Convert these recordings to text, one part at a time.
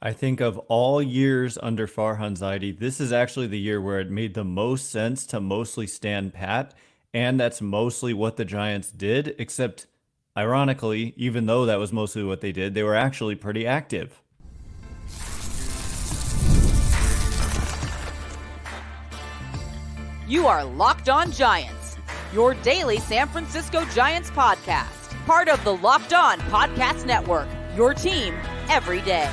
I think of all years under Farhan Zaidi, this is actually the year where it made the most sense to mostly stand pat, and that's mostly what the Giants did, except ironically, even though that was mostly what they did, they were actually pretty active. You are Locked On Giants, your daily San Francisco Giants podcast, part of the Locked On Podcast Network, your team every day.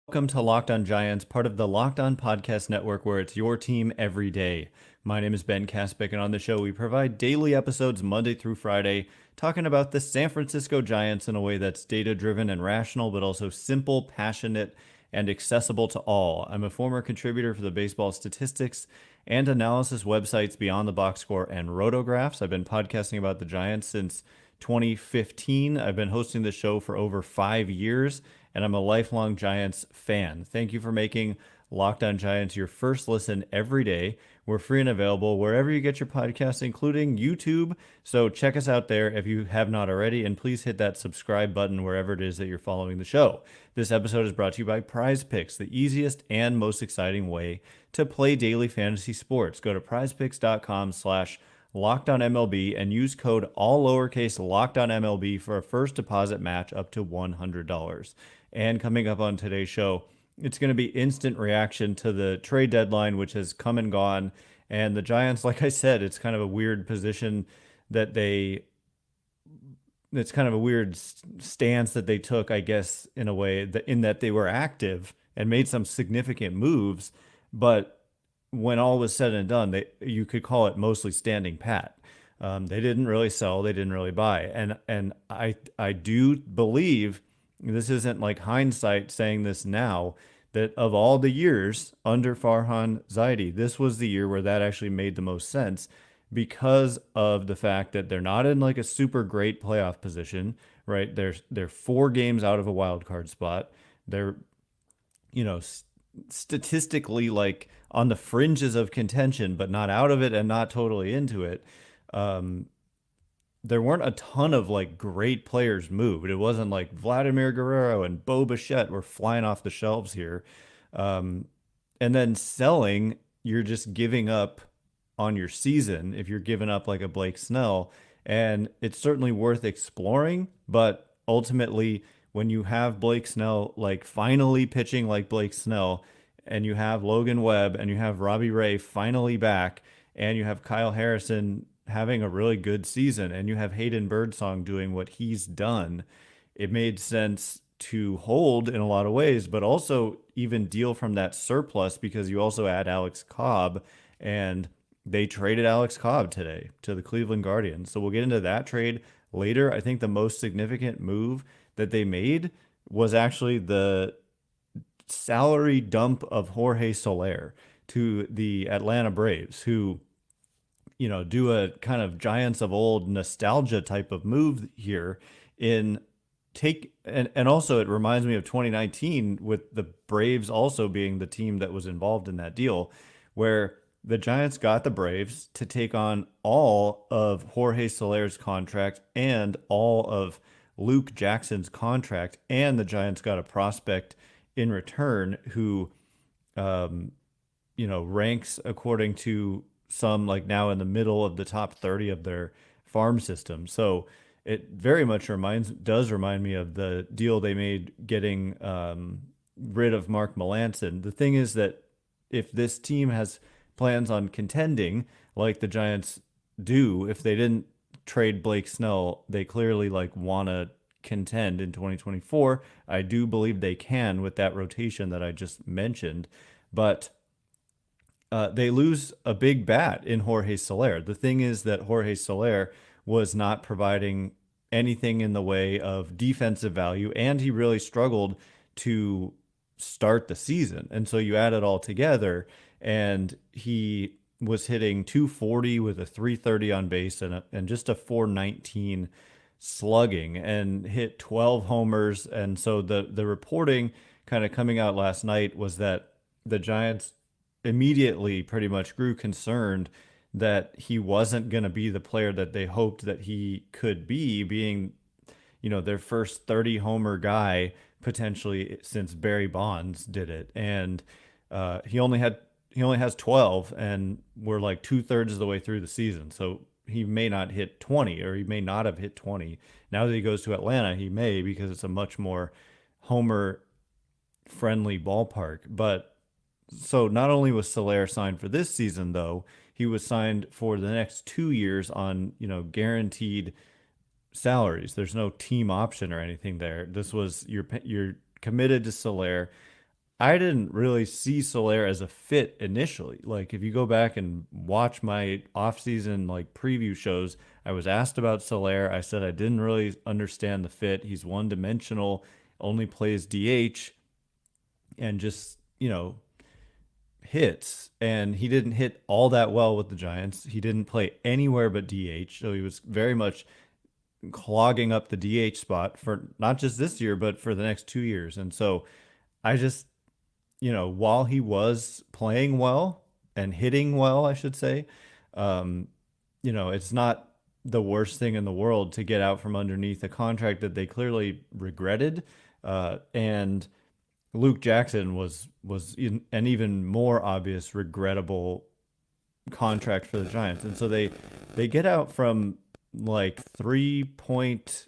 Welcome to Locked On Giants, part of the Locked On Podcast Network, where it's your team every day. My name is Ben Kaspick, and on the show, we provide daily episodes Monday through Friday, talking about the San Francisco Giants in a way that's data-driven and rational, but also simple, passionate, and accessible to all. I'm a former contributor for the baseball statistics and analysis websites Beyond the Box Score and Rotographs. I've been podcasting about the Giants since 2015. I've been hosting the show for over 5 years, and I'm a lifelong Giants fan. Thank you for making Locked On Giants your first listen every day. We're free and available wherever you get your podcasts, including YouTube. So check us out there if you have not already, and please hit that subscribe button wherever it is that you're following the show. This episode is brought to you by Prize Picks, the easiest and most exciting way to play daily fantasy sports. Go to prizepicks.com/LockedOnMLB and use code all lowercase LockedOnMLB for a first deposit match up to $100. And coming up on today's show, it's going to be instant reaction to the trade deadline, which has come and gone. And the Giants, like I said, it's kind of a weird position that it's kind of a weird stance that they took, I guess, in a way, that in that they were active and made some significant moves. But when all was said and done, you could call it mostly standing pat. They didn't really sell, they didn't really buy. And I do believe, this isn't like hindsight saying this now, that of all the years under Farhan Zaidi, this was the year where that actually made the most sense because of the fact that they're not in like a super great playoff position, right? They're 4 games out of a wild card spot. They're, statistically like on the fringes of contention, but not out of it and not totally into it. There weren't a ton of like great players moved. It wasn't like Vladimir Guerrero and Bo Bichette were flying off the shelves here. And then selling, you're just giving up on your season if you're giving up like a Blake Snell. And it's certainly worth exploring, but ultimately, when you have Blake Snell like finally pitching like Blake Snell, and you have Logan Webb and you have Robbie Ray finally back, and you have Kyle Harrison having a really good season, and you have Hayden Birdsong doing what he's done, it made sense to hold in a lot of ways, but also even deal from that surplus because you also add Alex Cobb, and they traded Alex Cobb today to the Cleveland Guardians. So we'll get into that trade later. I think the most significant move that they made was actually the salary dump of Jorge Soler to the Atlanta Braves, who do a kind of Giants of old nostalgia type of move here and also it reminds me of 2019 with the Braves also being the team that was involved in that deal, where the Giants got the Braves to take on all of Jorge Soler's contract and all of Luke Jackson's contract, and the Giants got a prospect in return who, ranks according to some like now in the middle of the top 30 of their farm system. So it very much does remind me of the deal they made getting rid of Mark Melancon. The thing is that if this team has plans on contending like the Giants do, if they didn't trade Blake Snell, they clearly like want to contend in 2024. I do believe they can with that rotation that I just mentioned, but they lose a big bat in Jorge Soler. The thing is that Jorge Soler was not providing anything in the way of defensive value, and he really struggled to start the season. And so you add it all together, and he was hitting 240 with a 330 on base and just a 419 slugging, and hit 12 homers. And so the reporting kind of coming out last night was that the Giants immediately pretty much grew concerned that he wasn't going to be the player that they hoped that he could be, being, their first 30 homer guy potentially since Barry Bonds did it, and he only has 12, and we're like 2/3 of the way through the season. So he may not hit 20, or he may not have hit 20. Now that he goes to Atlanta, he may, because it's a much more homer friendly ballpark. But so not only was Soler signed for this season, though, he was signed for the next 2 years on, guaranteed salaries. There's no team option or anything there. This was you're committed to Soler. I didn't really see Soler as a fit initially. Like, if you go back and watch my offseason like preview shows, I was asked about Soler. I said I didn't really understand the fit. He's one dimensional, only plays DH, and just, hits. And he didn't hit all that well with the Giants. He didn't play anywhere but DH. So he was very much clogging up the DH spot for not just this year, but for the next 2 years. And so I just, while he was playing well and hitting well, I should say, it's not the worst thing in the world to get out from underneath a contract that they clearly regretted. And Luke Jackson was in an even more obvious regrettable contract for the Giants. And so they get out from like 3 point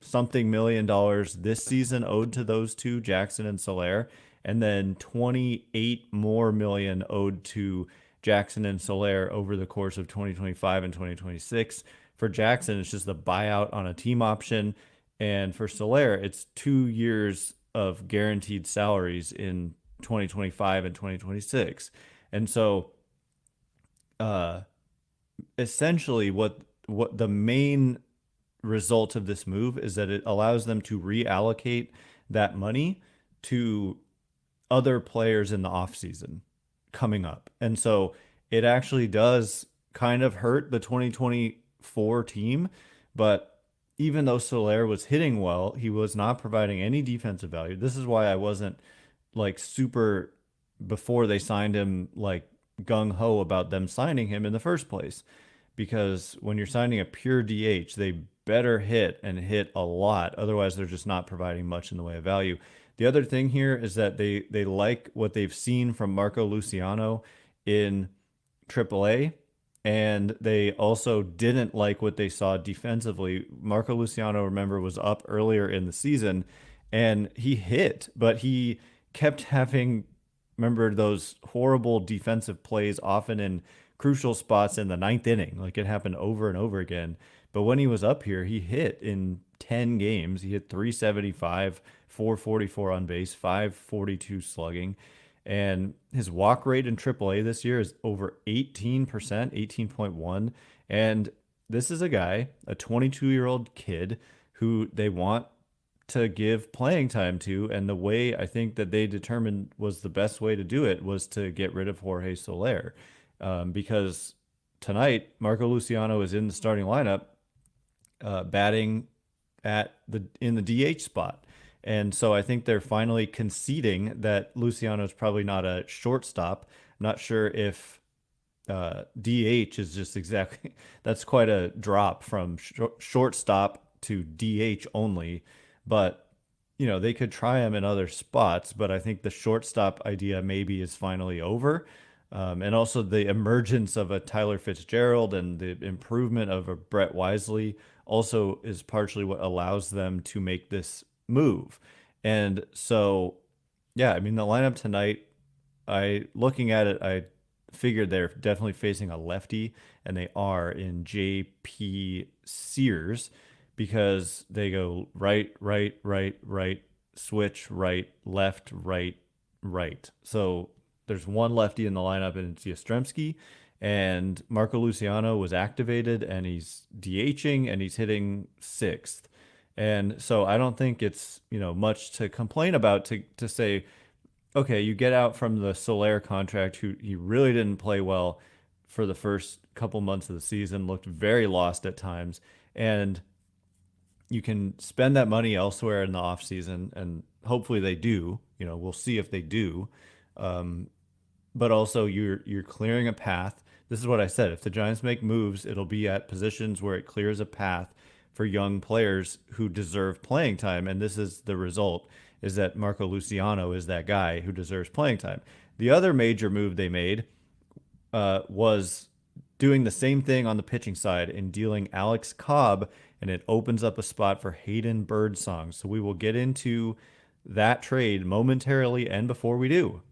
something million dollars this season owed to those two, Jackson and Soler, and then 28 more million owed to Jackson and Soler over the course of 2025 and 2026. For Jackson, it's just a buyout on a team option, and for Soler, it's 2 years of guaranteed salaries in 2025 and 2026. And so essentially what the main result of this move is that it allows them to reallocate that money to other players in the offseason coming up. And so it actually does kind of hurt the 2024 team. But even though Soler was hitting well, he was not providing any defensive value. This is why I wasn't like super, before they signed him, like gung ho about them signing him in the first place. Because when you're signing a pure DH, they better hit and hit a lot. Otherwise, they're just not providing much in the way of value. The other thing here is that they like what they've seen from Marco Luciano in AAA, and they also didn't like what they saw defensively. Marco Luciano, remember, was up earlier in the season, and he hit, but he kept having, remember, those horrible defensive plays, often in crucial spots in the ninth inning. Like, it happened over and over again. But when he was up here, he hit in 10 games. He hit 375, 444 on base, 542 slugging. And his walk rate in AAA this year is over 18%, 18.1. And this is a guy, a 22-year-old kid, who they want to give playing time to. And the way I think that they determined was the best way to do it was to get rid of Jorge Soler. Because tonight, Marco Luciano is in the starting lineup, batting in the DH spot. And so I think they're finally conceding that Luciano is probably not a shortstop. I'm not sure if DH is just exactly, that's quite a drop from shortstop to DH only. But, they could try him in other spots, but I think the shortstop idea maybe is finally over. And also the emergence of a Tyler Fitzgerald and the improvement of a Brett Wisely also is partially what allows them to make this move. And so, yeah, I mean, the lineup tonight, looking at it, I figured they're definitely facing a lefty, and they are in JP Sears, because they go right, right, right, right, switch, right, left, right, right. So there's one lefty in the lineup, and it's Yastrzemski, and Marco Luciano was activated, and he's DHing, and he's hitting sixth. And so I don't think it's, much to complain about to say, okay, you get out from the Soler contract, who he really didn't play well for the first couple months of the season, looked very lost at times, and you can spend that money elsewhere in the offseason, and hopefully they do. We'll see if they do. But also you're clearing a path. This is what I said. If the Giants make moves, it'll be at positions where it clears a path for young players who deserve playing time. And this is the result, is that Marco Luciano is that guy who deserves playing time. The other major move they made was doing the same thing on the pitching side and dealing Alex Cobb, and it opens up a spot for Hayden Birdsong. So we will get into that trade momentarily, and before we do,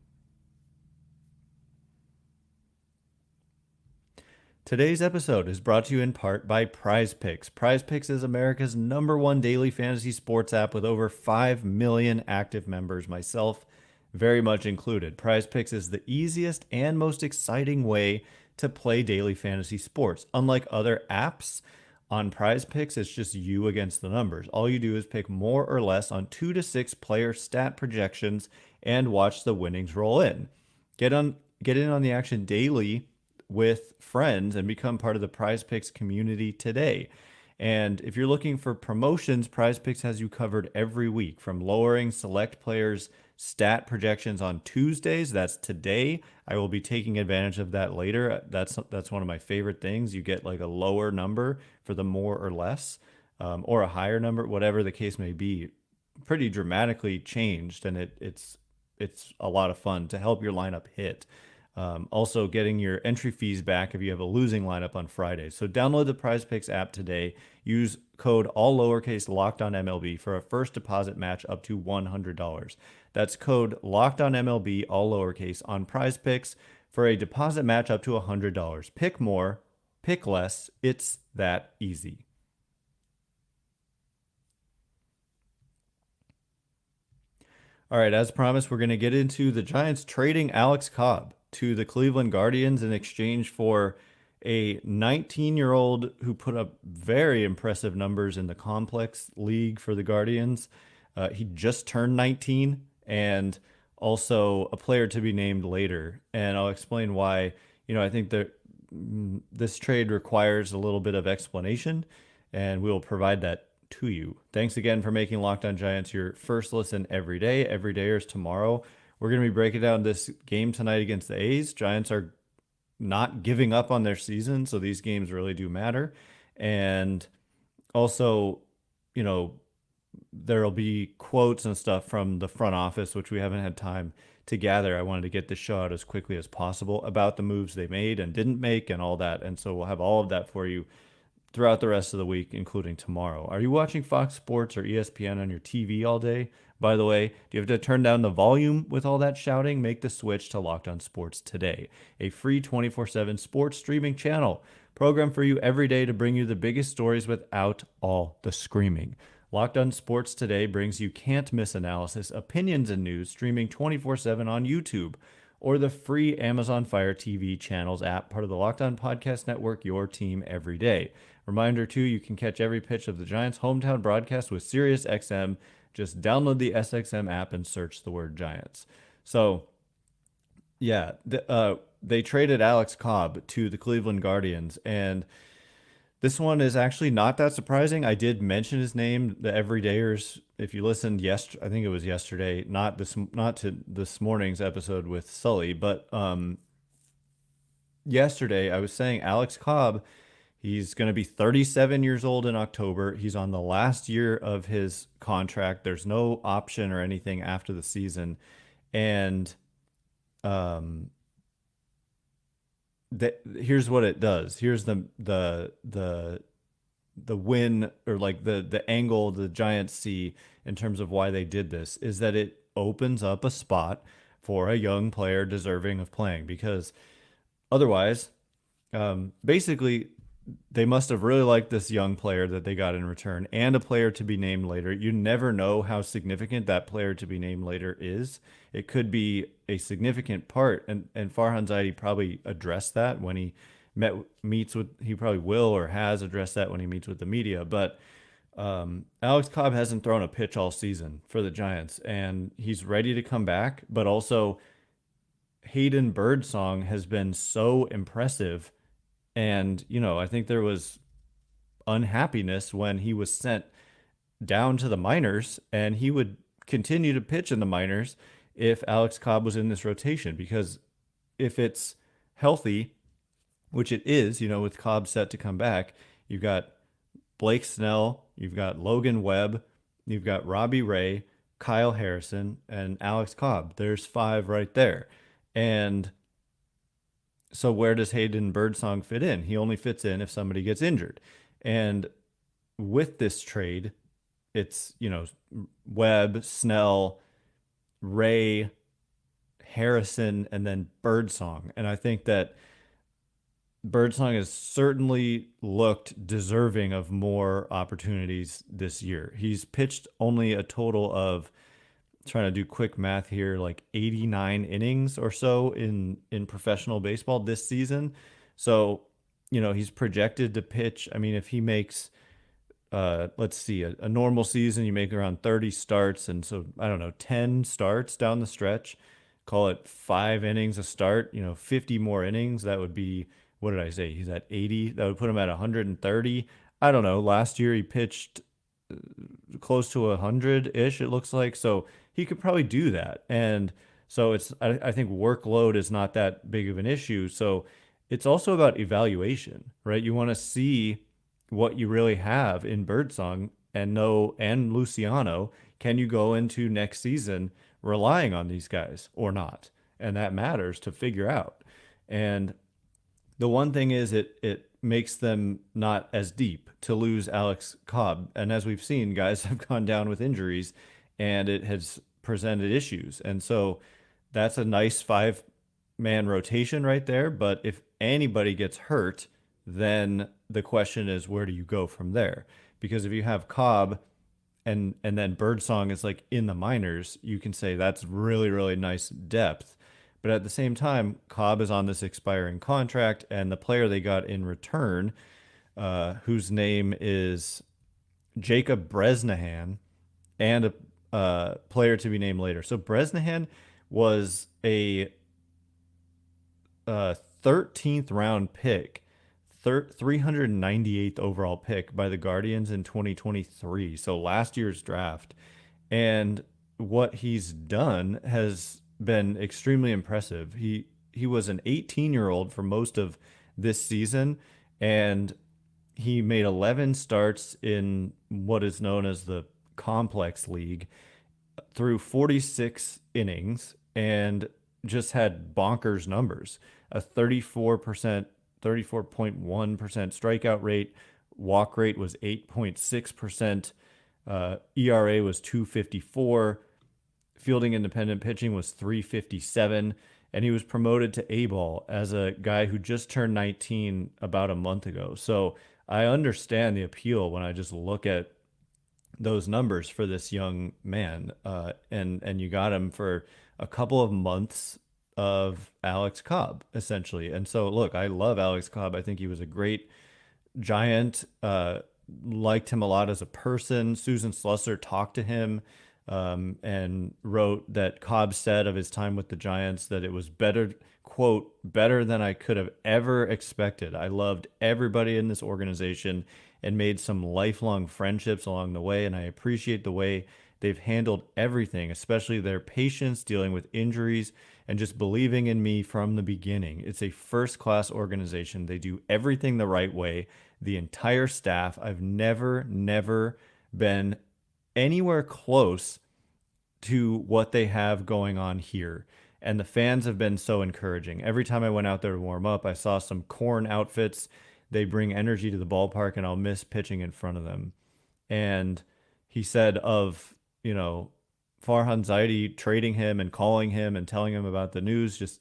today's episode is brought to you in part by Prize Picks. Prize Picks is America's #1 daily fantasy sports app with over 5 million active members, myself very much included. Prize Picks is the easiest and most exciting way to play daily fantasy sports. Unlike other apps, on Prize Picks, it's just you against the numbers. All you do is pick more or less on 2 to 6 player stat projections and watch the winnings roll in. Get in on the action daily with friends and become part of the Prize Picks community today. And if you're looking for promotions, Prize Picks has you covered every week, from lowering select players' stat projections on Tuesdays. That's today. I will be taking advantage of that later. That's one of my favorite things. You get like a lower number for the more or less, or a higher number, whatever the case may be. Pretty dramatically changed, and it's a lot of fun to help your lineup hit. Also getting your entry fees back if you have a losing lineup on Friday. So download the Prize Picks app today. Use code all lowercase LOCKEDONMLB for a first deposit match up to $100. That's code LOCKEDONMLB, all lowercase, on Prize Picks for a deposit match up to $100. Pick more, pick less. It's that easy. All right, as promised, we're going to get into the Giants trading Alex Cobb to the Cleveland Guardians in exchange for a 19-year-old who put up very impressive numbers in the complex league for the Guardians. He just turned 19, and also a player to be named later. And I'll explain why. I think that this trade requires a little bit of explanation, and we will provide that to you. Thanks again for making Locked On Giants your first listen every day. Every dayers tomorrow. We're going to be breaking down this game tonight against the A's. Giants are not giving up on their season, so these games really do matter. And also, there'll be quotes and stuff from the front office, which we haven't had time to gather. I wanted to get this show out as quickly as possible about the moves they made and didn't make and all that. And so we'll have all of that for you throughout the rest of the week, including tomorrow. Are you watching Fox Sports or ESPN on your TV all day? By the way, do you have to turn down the volume with all that shouting? Make the switch to Locked On Sports today, a free 24/7 sports streaming channel programmed for you every day to bring you the biggest stories without all the screaming. Locked On Sports Today brings you can't-miss analysis, opinions, and news streaming 24/7 on YouTube or the free Amazon Fire TV channels app, part of the Locked On Podcast Network, your team every day. Reminder, too, you can catch every pitch of the Giants' hometown broadcast with SiriusXM. Just download the SXM app and search the word Giants. So, yeah, they traded Alex Cobb to the Cleveland Guardians, and this one is actually not that surprising. I did mention his name, the everydayers. If you listened I think it was yesterday, not to this morning's episode with Sully, but yesterday I was saying Alex Cobb. He's going to be 37 years old in October. He's on the last year of his contract. There's no option or anything after the season. And here's what it does. Here's the win, or like the angle the Giants see in terms of why they did this, is that it opens up a spot for a young player deserving of playing, because otherwise, basically, they must have really liked this young player that they got in return, and a player to be named later. You never know how significant that player to be named later is. It could be a significant part, and Farhan Zaidi probably addressed that when he he probably will or has addressed that when he meets with the media. But Alex Cobb hasn't thrown a pitch all season for the Giants, and he's ready to come back. But also, Hayden Birdsong has been so impressive. And, I think there was unhappiness when he was sent down to the minors, and he would continue to pitch in the minors if Alex Cobb was in this rotation, because if it's healthy, which it is, with Cobb set to come back, you've got Blake Snell, you've got Logan Webb, you've got Robbie Ray, Kyle Harrison, and Alex Cobb. There's 5 right there. And so where does Hayden Birdsong fit in? He only fits in if somebody gets injured. And with this trade, it's, Webb, Snell, Ray, Harrison, and then Birdsong. And I think that Birdsong has certainly looked deserving of more opportunities this year. He's pitched only a total of, trying to do quick math here, like 89 innings or so in professional baseball this season. So, he's projected to pitch. I mean, if he makes let's see, a normal season, you make around 30 starts. And so, I don't know, 10 starts down the stretch, call it 5 innings a start, 50 more innings. That would be, what did I say? He's at 80. That would put him at 130. I don't know. Last year he pitched close to 100-ish, it looks like. So he could probably do that. And so I think workload is not that big of an issue. So it's also about evaluation, right? You want to see what you really have in Birdsong and Luciano. Can you go into next season relying on these guys or not? And that matters to figure out. And the one thing is it makes them not as deep to lose Alex Cobb. And as we've seen, guys have gone down with injuries and it has presented issues. And so that's a nice 5-man rotation right there. But if anybody gets hurt, then the question is, where do you go from there? Because if you have Cobb and then Birdsong is like in the minors, you can say that's really, really nice depth. But at the same time, Cobb is on this expiring contract, and the player they got in return, whose name is Jacob Bresnahan, and a player to be named later. So Bresnahan was a 13th round pick, 398th overall pick by the Guardians in 2023. So last year's draft. And what he's done has been extremely impressive. He was an 18-year-old for most of this season, and he made 11 starts in what is known as the Complex League through 46 innings and just had bonkers numbers. A 34.1% strikeout rate, walk rate was 8.6%, ERA was 2.54, fielding independent pitching was 3.57, and he was promoted to A-ball as a guy who just turned 19 about a month ago. So I understand the appeal when I just look at those numbers for this young man, and you got him for a couple of months of Alex Cobb, essentially. And so, look, I love Alex Cobb. I think he was a great Giant, liked him a lot as a person. Susan Slusser talked to him and wrote that Cobb said of his time with the Giants that it was better, quote, better than I could have ever expected. I loved everybody in this organization and made some lifelong friendships along the way, and I appreciate the way they've handled everything, especially their patience dealing with injuries and just believing in me from the beginning. It's a first-class organization. They do everything the right way. The entire staff, I've never been anywhere close to what they have going on here. And the fans have been so encouraging. Every time I went out there to warm up, I saw some corn outfits. They bring energy to the ballpark, and I'll miss pitching in front of them. And he said of, Farhan Zaidi trading him and calling him and telling him about the news, just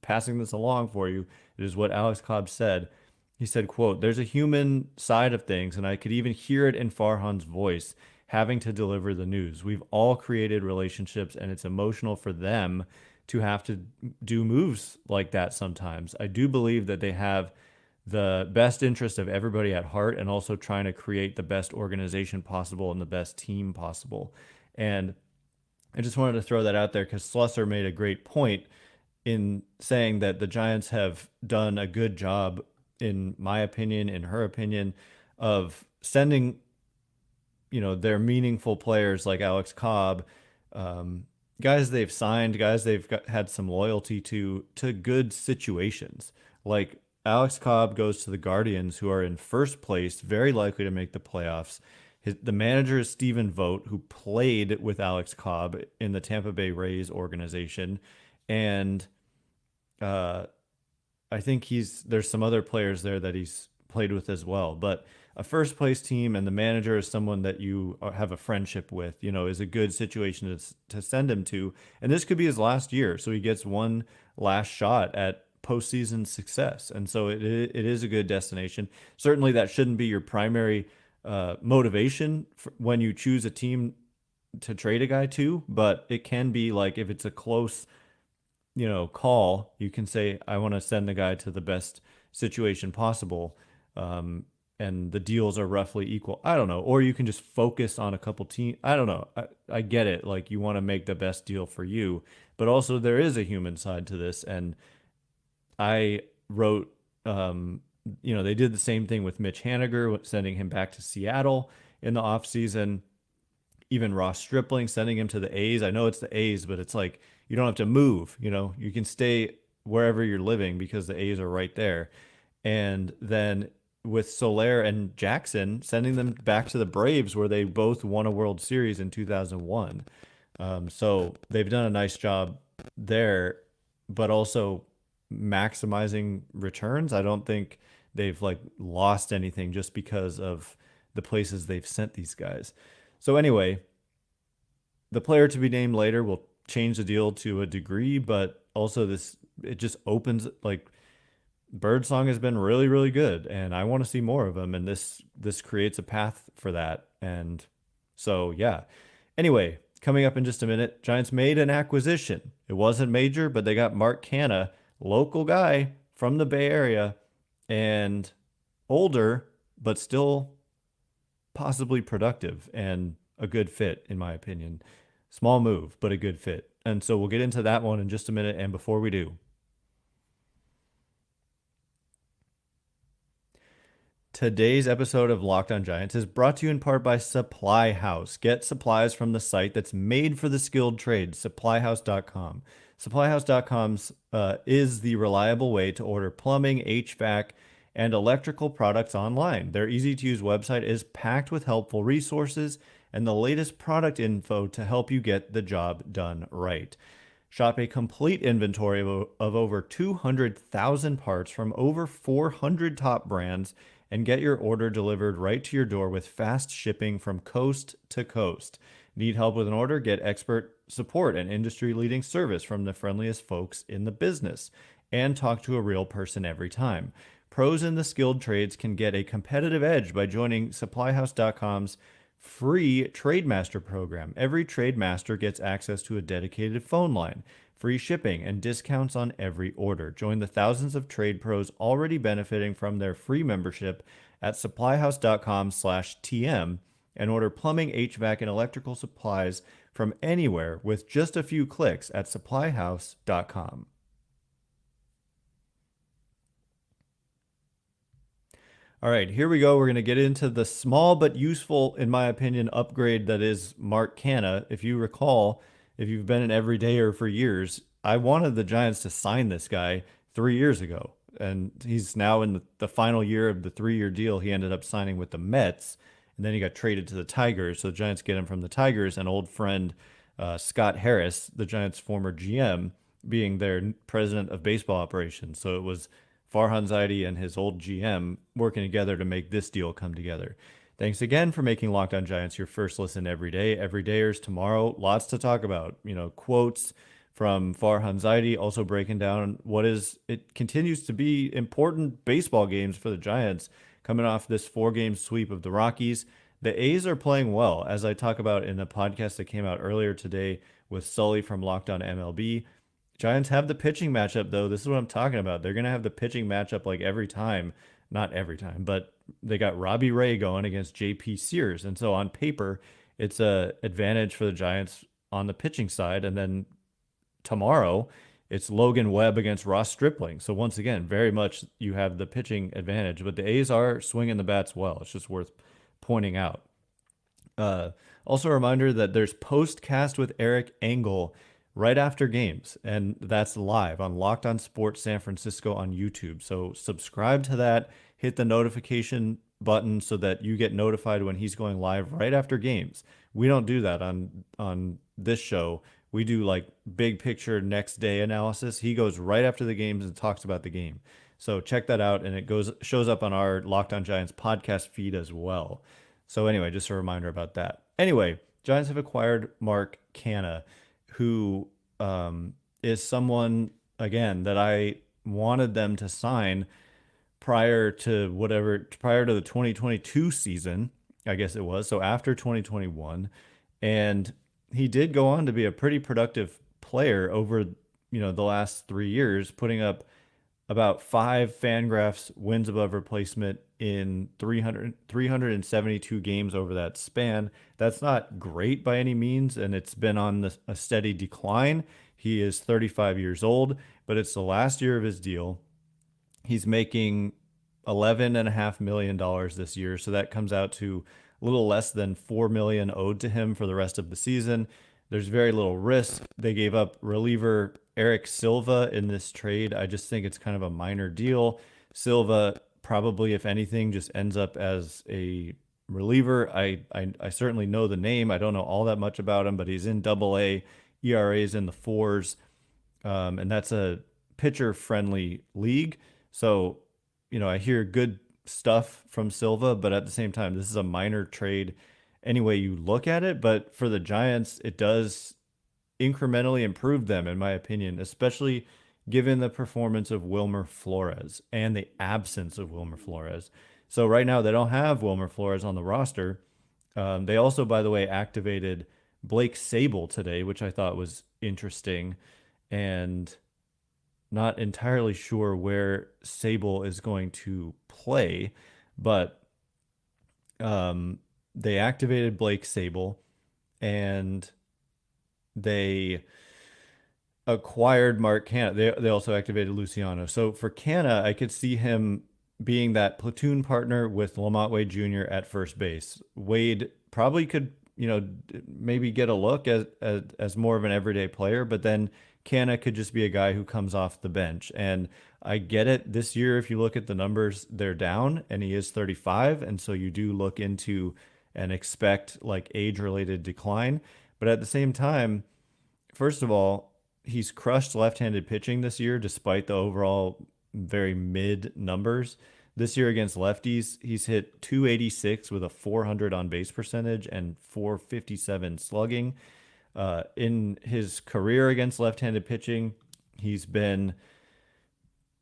passing this along for you. It is what Alex Cobb said. He said, quote, "There's a human side of things, and I could even hear it in Farhan's voice, having to deliver the news. We've all created relationships, and it's emotional for them to have to do moves like that sometimes. I do believe that they have the best interest of everybody at heart, and also trying to create the best organization possible and the best team possible." And I just wanted to throw that out there because Slusser made a great point in saying that the Giants have done a good job, in my opinion, in her opinion, of sending, their meaningful players like Alex Cobb, guys they've signed, guys they've had some loyalty to good situations. Like Alex Cobb goes to the Guardians, who are in first place, very likely to make the playoffs. The manager is Stephen Vogt, who played with Alex Cobb in the Tampa Bay Rays organization, and uh, I think there's some other players there that he's played with as well. But a first place team and the manager is someone that you have a friendship with, is a good situation to send him to. And this could be his last year, so he gets one last shot at postseason success. And so it is a good destination. Certainly, that shouldn't be your primary motivation when you choose a team to trade a guy to, but it can be like if it's a close call, you can say, I want to send the guy to the best situation possible. And the deals are roughly equal. I don't know. Or you can just focus on a couple teams. I don't know. I get it. Like, you want to make the best deal for you, but also there is a human side to this. And I wrote, they did the same thing with Mitch Haniger, sending him back to Seattle in the offseason. Even Ross Stripling, sending him to the A's. I know it's the A's, but it's like, you don't have to move. You can stay wherever you're living because the A's are right there. And then with Soler and Jackson, sending them back to the Braves, where they both won a World Series in 2001. So they've done a nice job there, but also maximizing returns. I don't think they've lost anything just because of the places they've sent these guys. So anyway, the player to be named later will change the deal to a degree, but also it just opens, Birdsong has been really, really good, and I want to see more of him, and this creates a path for that. And so, yeah. Anyway, coming up in just a minute, Giants made an acquisition. It wasn't major, but they got Mark Canha, local guy from the Bay Area, and older, but still possibly productive and a good fit, in my opinion. Small move, but a good fit. And so we'll get into that one in just a minute. And before we do, today's episode of Locked On Giants is brought to you in part by SupplyHouse. Get supplies from the site that's made for the skilled trades, SupplyHouse.com. SupplyHouse.com is the reliable way to order plumbing, HVAC, and electrical products online. Their easy-to-use website is packed with helpful resources and the latest product info to help you get the job done right. Shop a complete inventory of over 200,000 parts from over 400 top brands and get your order delivered right to your door with fast shipping from coast to coast. Need help with an order? Get expert support and industry-leading service from the friendliest folks in the business, and talk to a real person every time. Pros in the skilled trades can get a competitive edge by joining SupplyHouse.com's free TradeMaster program. Every TradeMaster gets access to a dedicated phone line, free shipping, and discounts on every order. Join the thousands of trade pros already benefiting from their free membership at SupplyHouse.com/TM and order plumbing, HVAC, and electrical supplies from anywhere with just a few clicks at SupplyHouse.com. All right, here we go. We're going to get into the small but useful, in my opinion, upgrade that is Mark Canha. If you recall, if you've been an everydayer for years, I wanted the Giants to sign this guy 3 years ago. And he's now in the final year of the 3-year deal. He ended up signing with the Mets, and then he got traded to the Tigers. So the Giants get him from the Tigers, and old friend Scott Harris, the Giants' former GM, being their president of baseball operations. So it was Farhan Zaidi and his old GM working together to make this deal come together. Thanks again for making Locked On Giants your first listen every day. Everydayers tomorrow, lots to talk about. Quotes from Farhan Zaidi, also breaking down it continues to be important baseball games for the Giants coming off this 4-game sweep of the Rockies. The A's are playing well, as I talk about in the podcast that came out earlier today with Sully from Locked On MLB. Giants have the pitching matchup, though. This is what I'm talking about. They're going to have the pitching matchup every time. Not every time, but they got Robbie Ray going against J.P. Sears. And so on paper, it's a advantage for the Giants on the pitching side. And then tomorrow, it's Logan Webb against Ross Stripling. So once again, very much you have the pitching advantage. But the A's are swinging the bats well. It's just worth pointing out. Also a reminder that there's Postcast with Eric Engel right after games. And that's live on Locked On Sports San Francisco on YouTube. So subscribe to that, hit the notification button so that you get notified when he's going live right after games. We don't do that on this show. We do like big picture next day analysis. He goes right after the games and talks about the game. So check that out, and it shows up on our Locked On Giants podcast feed as well. So anyway, just a reminder about that. Anyway, Giants have acquired Mark Canha, who is someone, again, that I wanted them to sign prior to the 2022 season, I guess it was. So after 2021. And he did go on to be a pretty productive player over, the last 3 years, putting up about 5 Fangraphs wins above replacement in 372 games over that span. That's not great by any means, and it's been on a steady decline. He is 35 years old, but it's the last year of his deal. He's making $11.5 million this year, so that comes out to a little less than $4 million owed to him for the rest of the season. There's very little risk. They gave up reliever Eric Silva in this trade. I just think it's kind of a minor deal. Silva probably, if anything, just ends up as a reliever. I certainly know the name. I don't know all that much about him, but he's in Double-A, ERAs in the 4s, and that's a pitcher-friendly league. So, I hear good stuff from Silva, but at the same time, this is a minor trade any way you look at it. But for the Giants, it does incrementally improve them, in my opinion, especially given the performance of Wilmer Flores and the absence of Wilmer Flores. So right now, they don't have Wilmer Flores on the roster. They also, by the way, activated Blake Sabol today, which I thought was interesting, and not entirely sure where Sabol is going to play, but they activated Blake Sabol, and they acquired Mark Canha. They also activated Luciano. So for Canha, I could see him being that platoon partner with LaMonte Wade Jr. at first base. Wade probably could, maybe get a look as more of an everyday player, but then Canha could just be a guy who comes off the bench. And I get it. This year, if you look at the numbers, they're down, and he is 35. And so you do look into and expect like age-related decline. But at the same time, first of all, he's crushed left-handed pitching this year, despite the overall very mid numbers. This year against lefties, he's hit 286 with a 400 on base percentage and 457 slugging. In his career against left-handed pitching, he's been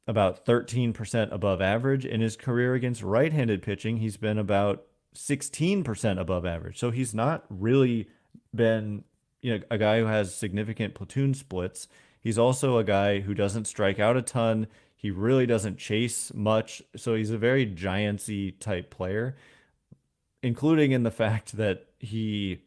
about 13% above average. In his career against right-handed pitching, he's been about 16% above average. So he's not really been, a guy who has significant platoon splits. He's also a guy who doesn't strike out a ton. He really doesn't chase much. So he's a very Giants-y type player, including in the fact that he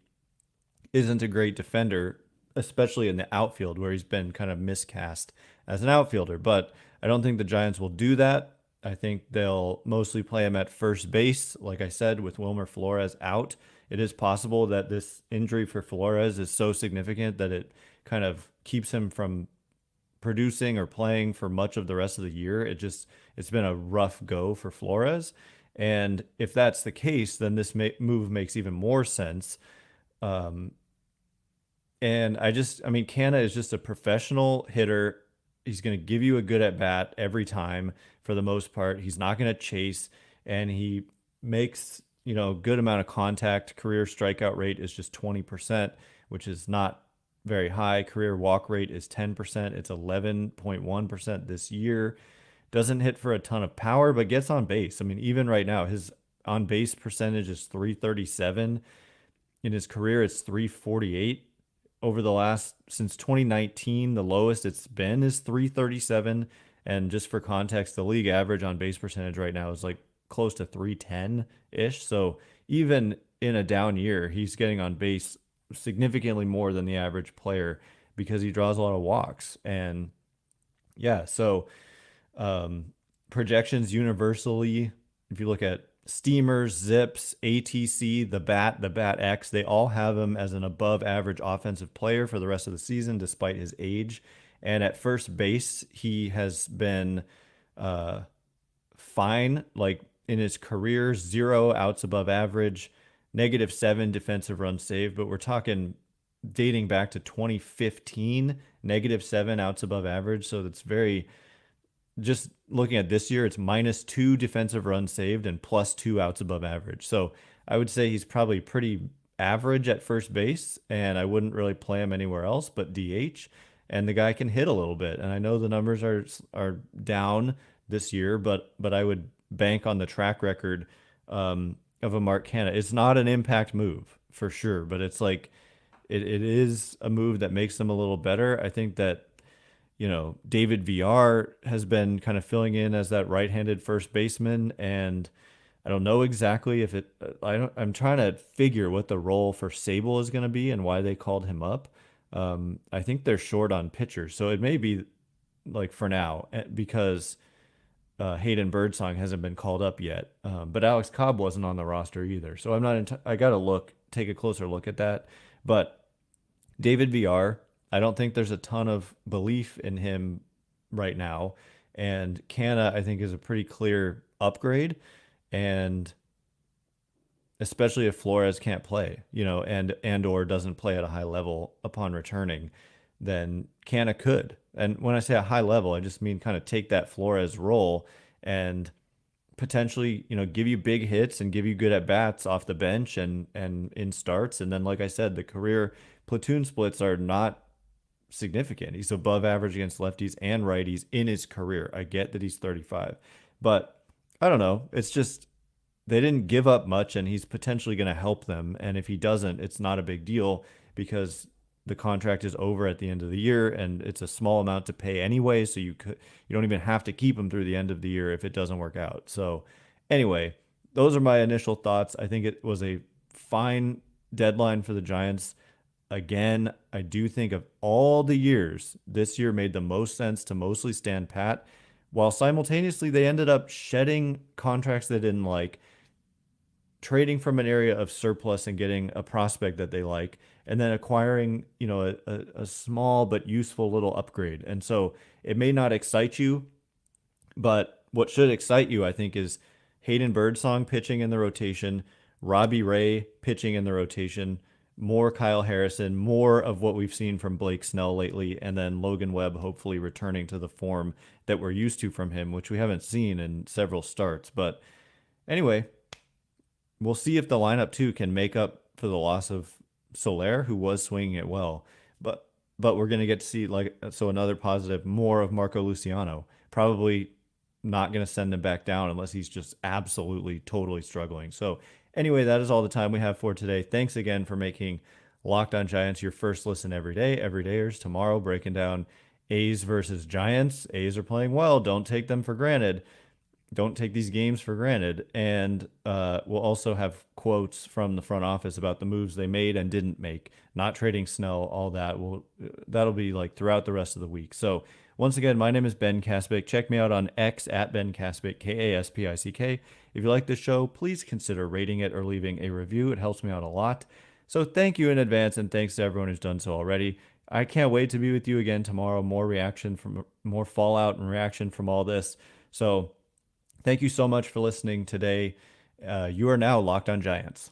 isn't a great defender, especially in the outfield, where he's been kind of miscast as an outfielder. But I don't think the Giants will do that. I think they'll mostly play him at first base, like I said, with Wilmer Flores out. It is possible that this injury for Flores is so significant that it kind of keeps him from producing or playing for much of the rest of the year. It's been a rough go for Flores. And if that's the case, then this move makes even more sense. And Canha is just a professional hitter. He's going to give you a good at bat every time for the most part. He's not going to chase, and he makes, good amount of contact. Career strikeout rate is just 20%, which is not very high. Career walk rate is 10%. It's 11.1% this year. Doesn't hit for a ton of power, but gets on base. Even right now, his on base percentage is 337. In his career, it's 348. Since 2019, the lowest it's been is 337. And just for context, the league average on base percentage right now is like close to 310-ish. So even in a down year, he's getting on base significantly more than the average player because he draws a lot of walks. And yeah, so projections universally, if you look at Steamers, Zips, ATC, the Bat X, they all have him as an above average offensive player for the rest of the season, despite his age. And at first base, he has been fine. Like in his career, 0 outs above average, -7 defensive runs saved. But we're talking dating back to 2015, -7 outs above average. So that's very, just looking at this year, it's -2 defensive runs saved and +2 outs above average. So I would say he's probably pretty average at first base, and I wouldn't really play him anywhere else but DH. And the guy can hit a little bit. And I know the numbers are down this year, but I would bank on the track record of a Mark Canha. It's not an impact move for sure, but it's like it is a move that makes them a little better. I think that David VR has been kind of filling in as that right-handed first baseman, and I don't know exactly if it. I'm trying to figure what the role for Sable is going to be and why they called him up. I think they're short on pitchers, so it may be like for now because Hayden Birdsong hasn't been called up yet, but Alex Cobb wasn't on the roster either. So I'm not. I got to take a closer look at that. But David VR, I don't think there's a ton of belief in him right now, and Canha I think is a pretty clear upgrade, and especially if Flores can't play, and or doesn't play at a high level upon returning, then Canha could. And when I say a high level, I just mean kind of take that Flores role and potentially, give you big hits and give you good at bats off the bench and in starts. And then, like I said, the career platoon splits are not significant. He's above average against lefties and righties in his career. I get that he's 35, but I don't know. It's just they didn't give up much, and he's potentially going to help them. And if he doesn't, it's not a big deal because the contract is over at the end of the year, and it's a small amount to pay anyway. So you don't even have to keep him through the end of the year if it doesn't work out. So anyway, those are my initial thoughts. I think it was a fine deadline for the Giants. Again, I do think of all the years, this year made the most sense to mostly stand pat, while simultaneously they ended up shedding contracts they didn't like, trading from an area of surplus and getting a prospect that they like, and then acquiring, a small but useful little upgrade. And so it may not excite you, but what should excite you, I think, is Hayden Birdsong pitching in the rotation, Robbie Ray pitching in the rotation, more Kyle Harrison, more of what we've seen from Blake Snell lately, and then Logan Webb hopefully returning to the form that we're used to from him, which we haven't seen in several starts. But anyway, we'll see if the lineup too can make up for the loss of Soler, who was swinging it well. But we're going to get to see, so another positive, more of Marco Luciano. Probably not going to send him back down unless he's just absolutely, totally struggling. So anyway, that is all the time we have for today. Thanks again for making Locked On Giants your first listen every day. Everydayers, tomorrow breaking down A's versus Giants. A's are playing well. Don't take them for granted. Don't take these games for granted. And we'll also have quotes from the front office about the moves they made and didn't make. Not trading Snell, all that. That'll be throughout the rest of the week. So once again, my name is Ben Kaspick. Check me out on X at Ben Kaspick, Kaspick. If you like this show, please consider rating it or leaving a review. It helps me out a lot. So thank you in advance, and thanks to everyone who's done so already. I can't wait to be with you again tomorrow. More fallout and reaction from all this. So thank you so much for listening today. You are now Locked On Giants.